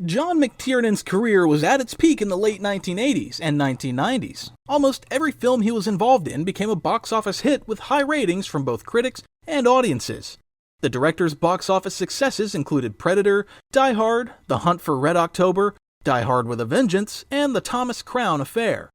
John McTiernan's career was at its peak in the late 1980s and 1990s. Almost every film he was involved in became a box office hit with high ratings from both critics and audiences. The director's box office successes included Predator, Die Hard, The Hunt for Red October, Die Hard with a Vengeance, and The Thomas Crown Affair.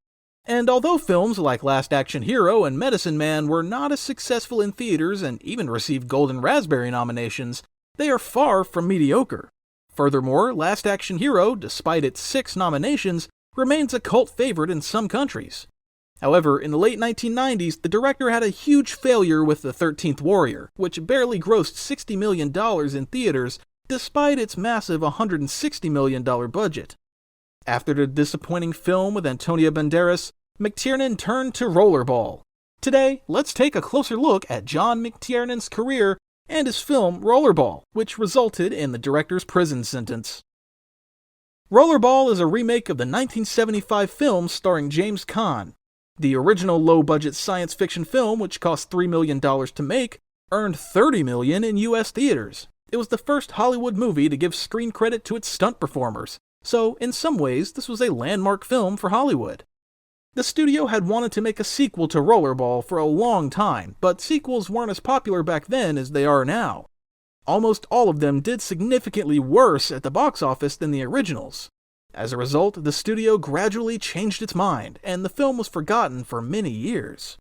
And although films like Last Action Hero and Medicine Man were not as successful in theaters and even received Golden Raspberry nominations, they are far from mediocre. Furthermore, Last Action Hero, despite its 6 nominations, remains a cult favorite in some countries. However, in the late 1990s, the director had a huge failure with The 13th Warrior, which barely grossed $60 million in theaters, despite its massive $160 million budget. After the disappointing film with Antonio Banderas, McTiernan turned to Rollerball. Today, let's take a closer look at John McTiernan's career and his film Rollerball, which resulted in the director's prison sentence. Rollerball is a remake of the 1975 film starring James Caan. The original low-budget science fiction film, which cost $3 million to make, earned $30 million in US theaters. It was the first Hollywood movie to give screen credit to its stunt performers, so in some ways this was a landmark film for Hollywood. The studio had wanted to make a sequel to Rollerball for a long time, but sequels weren't as popular back then as they are now. Almost all of them did significantly worse at the box office than the originals. As a result, the studio gradually changed its mind, and the film was forgotten for many years.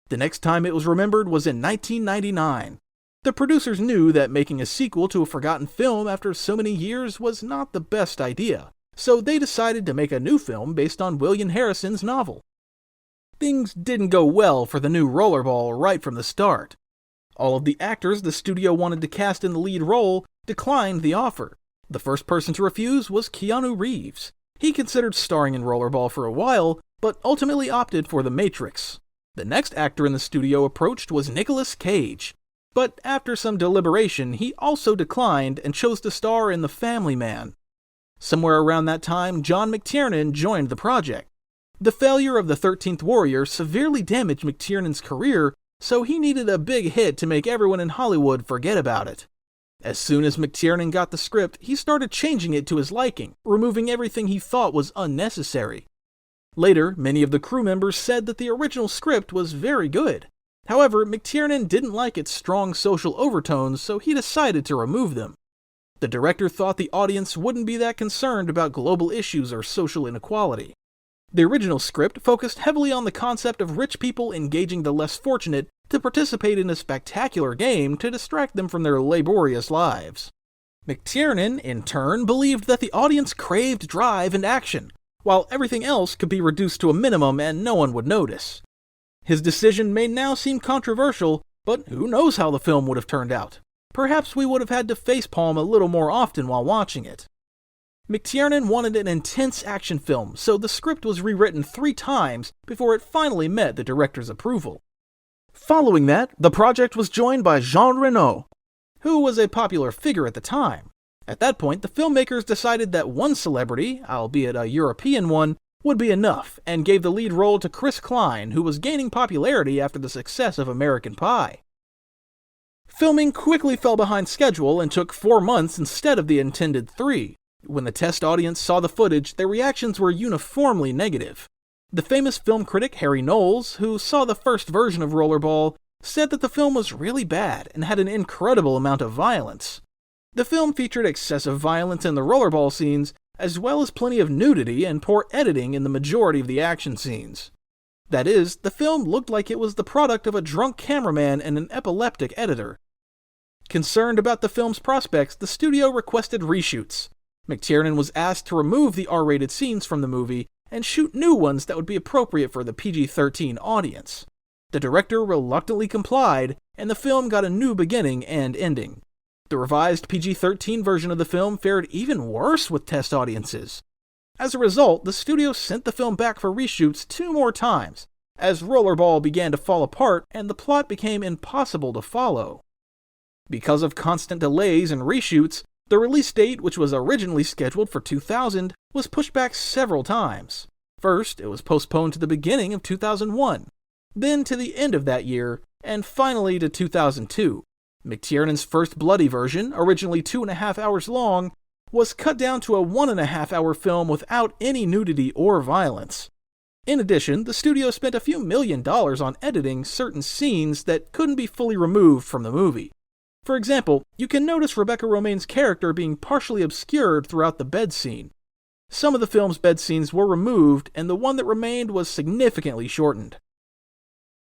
The next time it was remembered was in 1999. The producers knew that making a sequel to a forgotten film after so many years was not the best idea, so they decided to make a new film based on William Harrison's novel. Things didn't go well for the new Rollerball right from the start. All of the actors the studio wanted to cast in the lead role declined the offer. The first person to refuse was Keanu Reeves. He considered starring in Rollerball for a while, but ultimately opted for The Matrix. The next actor in the studio approached was Nicolas Cage, but after some deliberation, he also declined and chose to star in The Family Man. Somewhere around that time, John McTiernan joined the project. The failure of The 13th Warrior severely damaged McTiernan's career, so he needed a big hit to make everyone in Hollywood forget about it. As soon as McTiernan got the script, he started changing it to his liking, removing everything he thought was unnecessary. Later, many of the crew members said that the original script was very good. However, McTiernan didn't like its strong social overtones, so he decided to remove them. The director thought the audience wouldn't be that concerned about global issues or social inequality. The original script focused heavily on the concept of rich people engaging the less fortunate to participate in a spectacular game to distract them from their laborious lives. McTiernan, in turn, believed that the audience craved drive and action, while everything else could be reduced to a minimum and no one would notice. His decision may now seem controversial, but who knows how the film would have turned out. Perhaps we would have had to facepalm a little more often while watching it. McTiernan wanted an intense action film, so the script was rewritten 3 times before it finally met the director's approval. Following that, the project was joined by Jean Reno, who was a popular figure at the time. At that point, the filmmakers decided that one celebrity, albeit a European one, would be enough, and gave the lead role to Chris Klein, who was gaining popularity after the success of American Pie. Filming quickly fell behind schedule and took 4 months instead of the intended 3. When the test audience saw the footage, their reactions were uniformly negative. The famous film critic Harry Knowles, who saw the first version of Rollerball, said that the film was really bad and had an incredible amount of violence. The film featured excessive violence in the rollerball scenes, as well as plenty of nudity and poor editing in the majority of the action scenes. That is, the film looked like it was the product of a drunk cameraman and an epileptic editor. Concerned about the film's prospects, the studio requested reshoots. McTiernan was asked to remove the R-rated scenes from the movie and shoot new ones that would be appropriate for the PG-13 audience. The director reluctantly complied, and the film got a new beginning and ending. The revised PG-13 version of the film fared even worse with test audiences. As a result, the studio sent the film back for reshoots 2 more times, as Rollerball began to fall apart and the plot became impossible to follow. Because of constant delays and reshoots, the release date, which was originally scheduled for 2000, was pushed back several times. First, it was postponed to the beginning of 2001, then to the end of that year, and finally to 2002. McTiernan's first bloody version, originally 2.5 hours long, was cut down to a 1.5-hour film without any nudity or violence. In addition, the studio spent a few $1 million on editing certain scenes that couldn't be fully removed from the movie. For example, you can notice Rebecca Romijn's character being partially obscured throughout the bed scene. Some of the film's bed scenes were removed, and the one that remained was significantly shortened.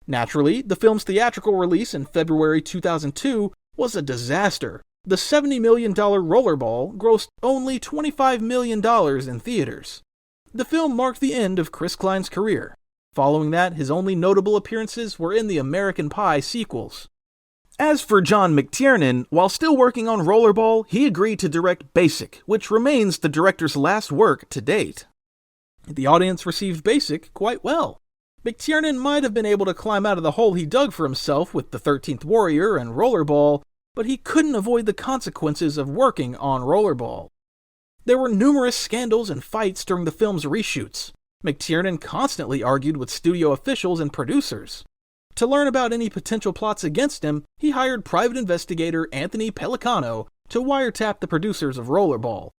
Naturally, the film's theatrical release in February 2002 was a disaster. The $70 million Rollerball grossed only $25 million in theaters. The film marked the end of Chris Klein's career. Following that, his only notable appearances were in the American Pie sequels. As for John McTiernan, while still working on Rollerball, he agreed to direct Basic, which remains the director's last work to date. The audience received Basic quite well. McTiernan might have been able to climb out of the hole he dug for himself with The 13th Warrior and Rollerball, but he couldn't avoid the consequences of working on Rollerball. There were numerous scandals and fights during the film's reshoots. McTiernan constantly argued with studio officials and producers. To learn about any potential plots against him, he hired private investigator Anthony Pellicano to wiretap the producers of Rollerball.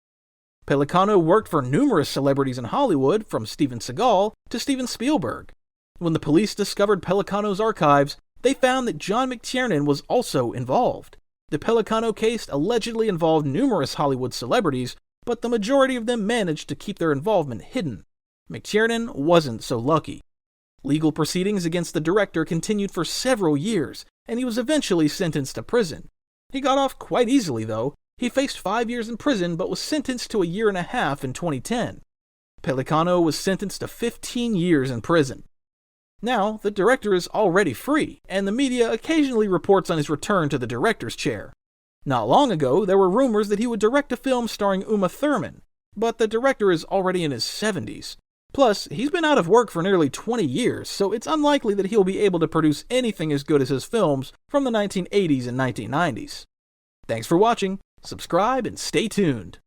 Pellicano worked for numerous celebrities in Hollywood, from Steven Seagal to Steven Spielberg. When the police discovered Pellicano's archives, they found that John McTiernan was also involved. The Pellicano case allegedly involved numerous Hollywood celebrities, but the majority of them managed to keep their involvement hidden. McTiernan wasn't so lucky. Legal proceedings against the director continued for several years, and he was eventually sentenced to prison. He got off quite easily, though. He faced 5 years in prison, but was sentenced to 1.5 years in 2010. Pellicano was sentenced to 15 years in prison. Now, the director is already free, and the media occasionally reports on his return to the director's chair. Not long ago, there were rumors that he would direct a film starring Uma Thurman, but the director is already in his 70s. Plus, he's been out of work for nearly 20 years, so it's unlikely that he'll be able to produce anything as good as his films from the 1980s and 1990s. Thanks for watching, subscribe, and stay tuned.